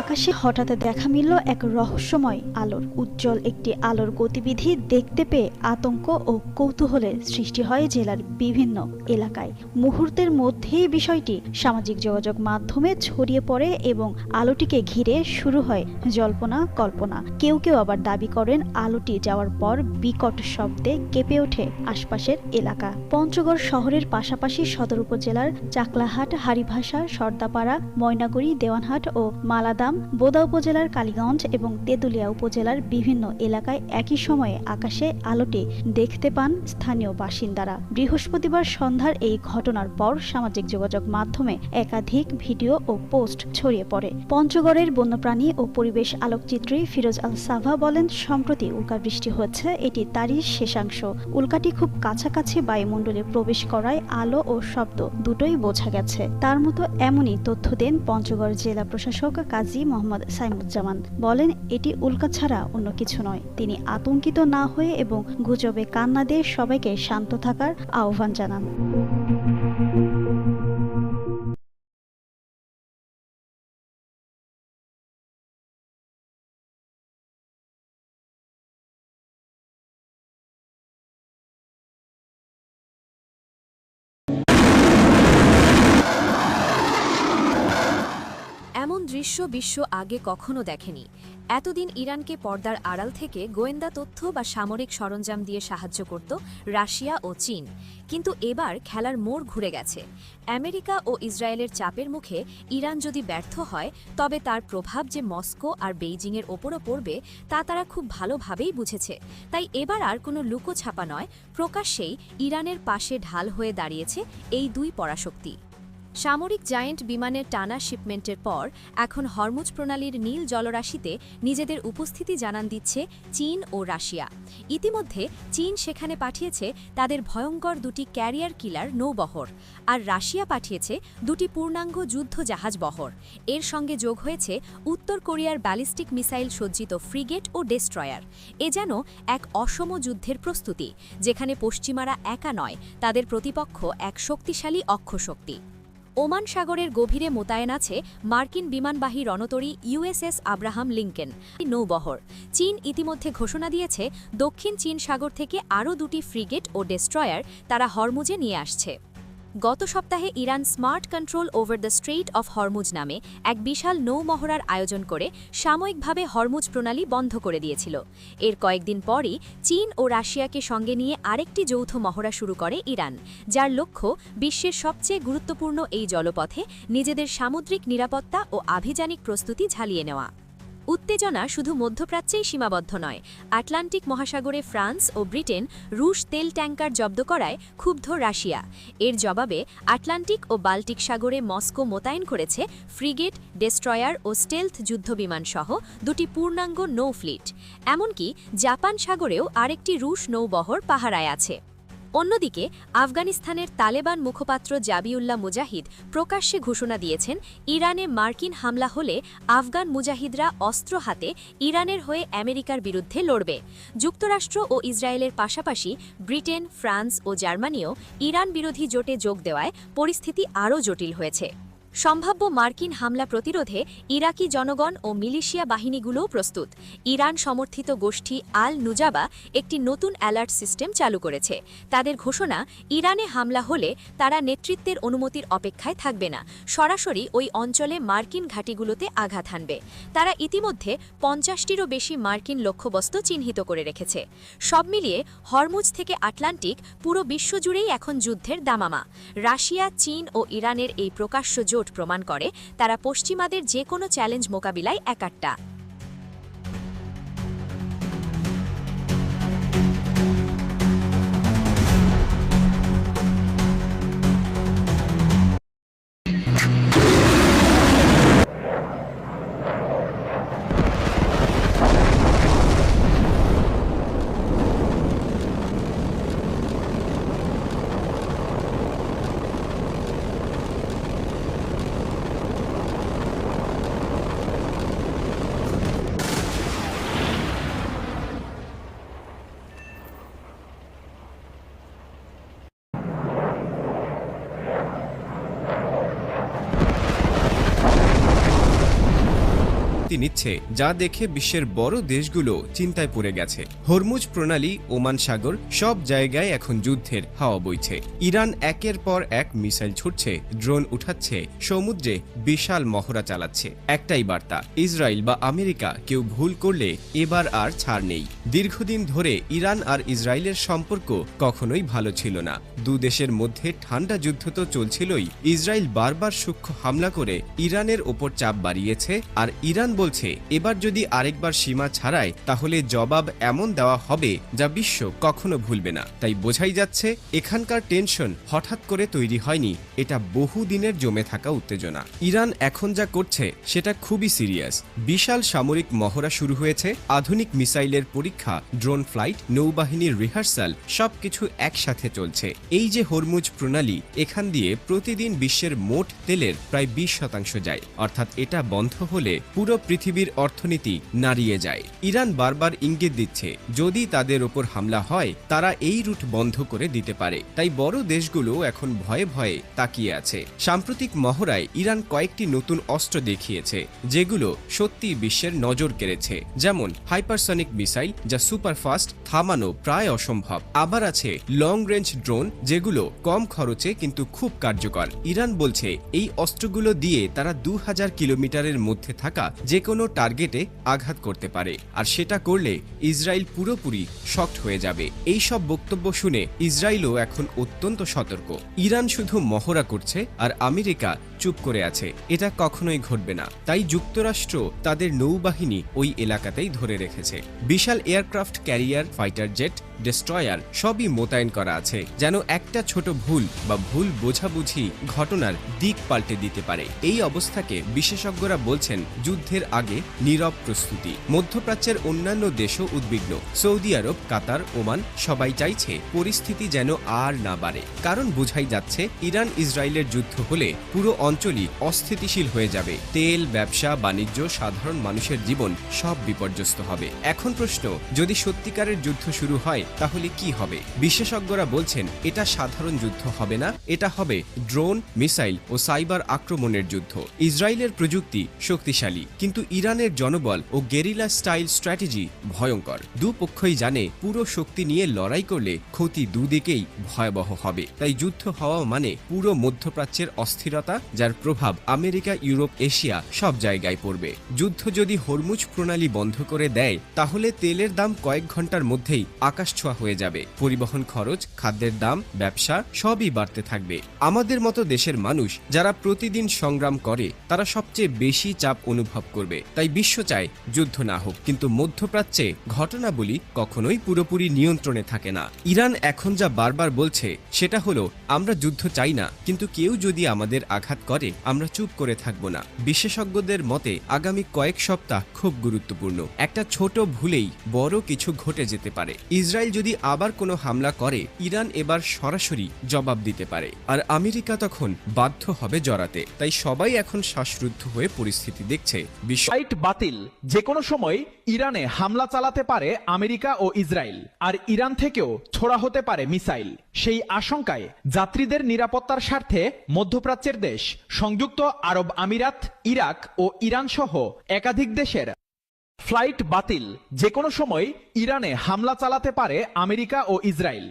আকাশে হঠাৎ দেখা মিলল এক রহস্যময় আলোর উজ্জ্বল একটি আলোর গতিবিধি দেখতে পেয়ে আতঙ্ক ও কৌতূহলের সৃষ্টি হয় জেলার বিভিন্ন এলাকায়। মুহূর্তের মধ্যেই বিষয়টি সামাজিক যোগাযোগ মাধ্যমে ছড়িয়ে পড়ে এবং আলোটিকে ঘিরে শুরু হয় জল্পনা কল্পনা। কেউ কেউ আবার দাবি করেন আলোটি যাওয়ার পর বিকট শব্দে কেঁপে ওঠে আশপাশের এলাকা। পঞ্চগড় শহরের পাশাপাশি সদর উপজেলার চাকলাহাট, হারিভাষা, সর্দাপাড়া, ময়নাগুড়ি, দেওয়ানহাট ও মালাদাম, বোদা উপজেলার কালীগঞ্জ এবং তেঁতুলিয়া উপজেলার বিভিন্ন এলাকায় একই সময়ে আকাশে আলোটি দেখতে পান স্থানীয় বাসিন্দারা। বৃহস্পতিবার সন্ধ্যার এই ঘটনার পর সামাজিক যোগাযোগ মাধ্যমে একাধিক ভিডিও ও পোস্ট ছড়িয়ে পড়ে। পঞ্চগড়ের বন্যপ্রাণী ও পরিবেশ আলোকচিত্রী ফিরোজ আল সাভা বলেন, সম্প্রতি উল্কা বৃষ্টি হচ্ছে, এটি তারই শেষাংশ। উল্কাটি খুব কাছাকাছি বায়ুমণ্ডলে প্রবেশ করায় আলো ও শব্দ দুটোই বোঝা গেছে। তার মতো এমনই তথ্য দেন পঞ্চগড় জেলা প্রশাসক কাজী মোহাম্মদ সাইমুজ্জামান। বলেন, এটি উল্কা ছাড়া অন্য কিছু নয়। তিনি আতঙ্কিত না হয়ে এবং গুজবে কান না দিয়ে সবাইকে শান্ত থাকার আহ্বান জানান। এমন দৃশ্য বিশ্ব আগে কখনো দেখেনি। এতদিন ইরানকে পর্দার আড়াল থেকে গোয়েন্দা তথ্য বা সামরিক সরঞ্জাম দিয়ে সাহায্য করত রাশিয়া ও চীন। কিন্তু এবার খেলার মোড় ঘুরে গেছে। আমেরিকা ও ইসরায়েলের চাপের মুখে ইরান যদি ব্যর্থ হয়, তবে তার প্রভাব যে মস্কো আর বেইজিংয়ের ওপরও পড়বে তা তারা খুব ভালোভাবেই বুঝেছে। তাই এবার আর কোনো লুকোছাপা নয়, প্রকাশ্যেই ইরানের পাশে ঢাল হয়ে দাঁড়িয়েছে এই দুই পরাশক্তি। সামরিক জায়েন্ট বিমানের টানা শিপমেন্টের পর এখন হরমুজ প্রণালীর নীল জলরাশিতে নিজেদের উপস্থিতি জানান দিচ্ছে চীন ও রাশিয়া। ইতিমধ্যে চীন সেখানে পাঠিয়েছে তাদের ভয়ঙ্কর দুটি ক্যারিয়ার কিলার নৌবহর, আর রাশিয়া পাঠিয়েছে দুটি পূর্ণাঙ্গ যুদ্ধ জাহাজ বহর। এর সঙ্গে যোগ হয়েছে উত্তর কোরিয়ার ব্যালিস্টিক মিসাইল সজ্জিত ফ্রিগেট ও ডেস্ট্রয়ার। এ যেন এক অসম যুদ্ধের প্রস্তুতি, যেখানে পশ্চিমারা একা নয়, তাদের প্রতিপক্ষ এক শক্তিশালী অক্ষশক্তি। ওমান সাগরের গভীরে মোতায়েন আছে মার্কিন বিমানবাহী রণতরী ইউএসএস আব্রাহাম লিঙ্কন নৌবহর। চীন ইতিমধ্যে ঘোষণা দিয়েছে দক্ষিণ চীন সাগর থেকে আরও দুটি ফ্রিগেট ও ডেস্ট্রয়ার তারা হরমুজে নিয়ে আসছে। গত সপ্তাহে Iran smart control over the strait of Hormuz নামে এক বিশাল নৌমহড়ার আয়োজন করে সাময়িকভাবে হরমুজ প্রণালী বন্ধ করে দিয়েছিল। এর কয়েকদিন পরই চীন ও রাশিয়াকে সঙ্গে নিয়ে আরেকটি যৌথ মহড়া শুরু করে ইরান, যার লক্ষ্য বিশ্বের সবচেয়ে গুরুত্বপূর্ণ এই জলপথে নিজেদের সামুদ্রিক নিরাপত্তা ও আভিযানিক প্রস্তুতি ঝালিয়ে নেওয়া। উত্তেজনা শুধু মধ্যপ্রাচ্যেই সীমাবদ্ধ নয়। আটলান্টিক মহাসাগরে ফ্রান্স ও ব্রিটেন রুশ তেল ট্যাঙ্কার জব্দ করায় ক্ষুব্ধ রাশিয়া। এর জবাবে আটলান্টিক ও বাল্টিক সাগরে মস্কো মোতায়েন করেছে ফ্রিগেট, ডেস্ট্রয়ার ও স্টেলথ যুদ্ধবিমান সহ দুটি পূর্ণাঙ্গ নৌ ফ্লিট। এমনকি জাপান সাগরেও আরেকটি রুশ নৌবহর পাহারায় আছে। অন্যদিকে আফগানিস্তানের তালেবান মুখপাত্র জাবিউল্লাহ মুজাহিদ প্রকাশ্যে ঘোষণা দিয়েছেন, ইরানে মার্কিন হামলা হলে আফগান মুজাহিদরা অস্ত্র হাতে ইরানের হয়ে আমেরিকার বিরুদ্ধে লড়বে। যুক্তরাষ্ট্র ও ইসরায়েলের পাশাপাশি ব্রিটেন, ফ্রান্স ও জার্মানিও ইরান বিরোধী জোটে যোগ দেওয়ায় পরিস্থিতি আরও জটিল হয়েছে। সম্ভাব্য মার্কিন হামলা প্রতিরোধে ইরাকি জনগণ ও মিলিশিয়া বাহিনীগুলোও প্রস্তুত। ইরান সমর্থিত গোষ্ঠী আল নুজাবা একটি নতুন অ্যালার্ট সিস্টেম চালু করেছে। তাদের ঘোষণা, ইরানে হামলা হলে তারা নেতৃত্বের অনুমতির অপেক্ষায় থাকবে না, সরাসরি ওই অঞ্চলে মার্কিন ঘাঁটিগুলোতে আঘাত হানবে। তারা ইতিমধ্যে 50টিরও বেশি মার্কিন লক্ষ্যবস্তু চিহ্নিত করে রেখেছে। সব মিলিয়ে হরমুজ থেকে আটলান্টিক পুরো বিশ্বজুড়েই এখন যুদ্ধের দামামা। রাশিয়া, চীন ও ইরানের এই প্রকাশ্য জোট প্রমাণ করে তারা পশ্চিমাদের যে কোনো চ্যালেঞ্জ মোকাবিলায় একাট্টা। প্রস্তুতি নিচ্ছে, যা দেখে বিশ্বের বড় দেশগুলো চিন্তায় পড়ে গেছে। হরমুজ প্রণালী, ওমান সাগর, সব জায়গায় এখন যুদ্ধের হাওয়া বইছে। ইরান একের পর এক মিসাইল ছুটছে, ড্রোন উঠাচ্ছে, সমুদ্রে বিশাল মহড়া চালাচ্ছে। একটাই বার্তা, ইসরায়েল বা আমেরিকা কেউ ভুল করলে এবার আর ছাড় নেই। দীর্ঘদিন ধরে ইরান আর ইসরায়েলের সম্পর্ক কখনোই ভালো ছিল না। দু দেশের মধ্যে ঠান্ডা যুদ্ধ তো চলছিলই, ইসরায়েল বারবার সূক্ষ্ম হামলা করে ইরানের ওপর চাপ বাড়িয়েছে, আর ইরান বলছে এবার যদি আরেকবার সীমা ছাড়ায় তাহলে জবাব এমন দেওয়া হবে যা বিশ্ব কখনো ভুলবে না। তাই বোঝাই যাচ্ছে এখানকার টেনশন হঠাৎ করে তৈরি হয়নি, এটা বহু দিনের জমে থাকা উত্তেজনা। ইরান এখন যা করছে সেটা খুবই সিরিয়াস। বিশাল সামরিক মহড়া শুরু হয়েছে, আধুনিক মিসাইলের পরীক্ষা, ড্রোন ফ্লাইট, নৌবাহিনীর রিহার্সাল, সবকিছু একসাথে চলছে। এই যে হরমুজ প্রণালী, এখান দিয়ে প্রতিদিন বিশ্বের মোট তেলের প্রায় 20% যায়, অর্থাৎ এটা বন্ধ হলে পুরো পৃথিবীর অর্থনীতি নাড়িয়ে যায়। ইরান বারবার ইঙ্গিত দিচ্ছে যদি তাদের ওপর হামলা হয় তারা এই রুট বন্ধ করে দিতে পারে। তাই বড় দেশগুলো এখন ভয়ে ভয়ে তাকিয়ে আছে। সাম্প্রতিক মহড়ায় ইরান কয়েকটি নতুন অস্ত্র দেখিয়েছে যেগুলো সত্যি বিশ্বের নজর কেড়েছে, যেমন হাইপারসনিক মিসাইল, যা সুপারফাস্ট, থামানো প্রায় অসম্ভব। আবার আছে লং রেঞ্জ ড্রোন, যেগুলো কম খরচে কিন্তু খুব কার্যকর। ইরান বলছে এই অস্ত্রগুলো দিয়ে তারা 2000 কিলোমিটারের মধ্যে থাকা যে কোনো টার্গেটে আঘাত করতে পারে, আর সেটা করলে ইসরায়েল পুরোপুরি শক্ট হয়ে যাবে। এই সব বক্তব্য শুনে ইসরায়েলও এখন অত্যন্ত সতর্ক। ইরান শুধু মহড়া করছে আর আমেরিকা চুপ করে আছে, এটা কখনোই ঘটবে না। তাই যুক্তরাষ্ট্র তাদের নৌবাহিনী ওই এলাকাতেই ধরে রেখেছে। বিশাল aircraft carrier, fighter jet, destroyer সবই মোতায়েন করা আছে, যেন একটা ছোট ভুল বা ভুল বোঝাবুঝি ঘটনার দিক পাল্টে দিতে পারে। এই অবস্থাকে বিশেষজ্ঞরা বলছেন যুদ্ধের আগে নীরব প্রস্তুতি। মধ্যপ্রাচ্যের অন্যান্য দেশও উদ্বিগ্ন। সৌদি আরব, কাতার, ওমান সবাই চাইছে পরিস্থিতি যেন আর না বাড়ে, কারণ বোঝাই যাচ্ছে ইরান ইসরায়েলের যুদ্ধ হলে পুরো অঞ্চলই অস্থিতিশীল হয়ে যাবে। তেল, ব্যবসা, বাণিজ্য, সাধারণ মানুষের জীবন সব বিপর্যস্ত হবে। এখন প্রশ্ন, যদি সত্যিকারের যুদ্ধ শুরু হয় তাহলে কি হবে? বিশেষজ্ঞরা বলছেন এটা সাধারণ যুদ্ধ হবে না, এটা হবে ড্রোন, মিসাইল ও সাইবার আক্রমণের যুদ্ধ। ইসরায়েলের প্রযুক্তি শক্তিশালী, কিন্তু ইরানের জনবল ও গেরিলা স্টাইল স্ট্র্যাটেজি ভয়ঙ্কর। দুপক্ষই জানে পুরো শক্তি নিয়ে লড়াই করলে ক্ষতি দুদিকেই ভয়াবহ হবে। তাই যুদ্ধ হওয়া মানে পুরো মধ্যপ্রাচ্যের অস্থিরতা, যার প্রভাব আমেরিকা, ইউরোপ, এশিয়া সব জায়গায় পড়বে। যুদ্ধ যদি হরমুজ প্রণালী বন্ধ করে দেয় তাহলে তেলের দাম কয়েক ঘন্টার মধ্যেই আকাশ ছোঁয়া হয়ে যাবে। পরিবহন খরচ, খাদ্যের দাম, ব্যবসা সবই বাড়তে থাকবে। আমাদের মতো দেশের মানুষ যারা প্রতিদিন সংগ্রাম করে তারা সবচেয়ে বেশি চাপ অনুভব করবে। তাই বিশ্ব চায় যুদ্ধ না হোক, কিন্তু মধ্যপ্রাচ্যে ঘটনাবলী কখনোই পুরোপুরি নিয়ন্ত্রণে থাকে না। ইরান এখন যা বারবার বলছে সেটা হলো আমরা যুদ্ধ চাই না, কিন্তু কেউ যদি আমাদের আঘাত করে আমরা চুপ করে থাকব না। বিশেষজ্ঞদের মতে আগামী কয়েক সপ্তাহ খুব গুরুত্বপূর্ণ। একটা ছোট ভুলেই বড় কিছু ঘটে যেতে পারে। ইসরায়েল যদি আবার কোনো হামলা করে ইরান এবার সরাসরি জবাব দিতে পারে, আর আমেরিকা তখন বাধ্য হবে জড়াতে। তাই সবাই এখন শ্বাসরুদ্ধ হয়ে পরিস্থিতি দেখছে। ফ্লাইট বাতিল, যে কোনো সময় ইরানে হামলা চালাতে পারে আমেরিকা ও ইসরায়েল, আর ইরান থেকেও ছোড়া হতে পারে মিসাইল। সেই আশঙ্কায় যাত্রীদের নিরাপত্তার স্বার্থে মধ্যপ্রাচ্যের দেশ সংযুক্ত আরব আমিরাত, ইরাক ও ইরান সহ একাধিক দেশের ফ্লাইট বাতিল, যে কোনো সময় ইরানে হামলা চালাতে পারে আমেরিকা ও ইসরায়েল।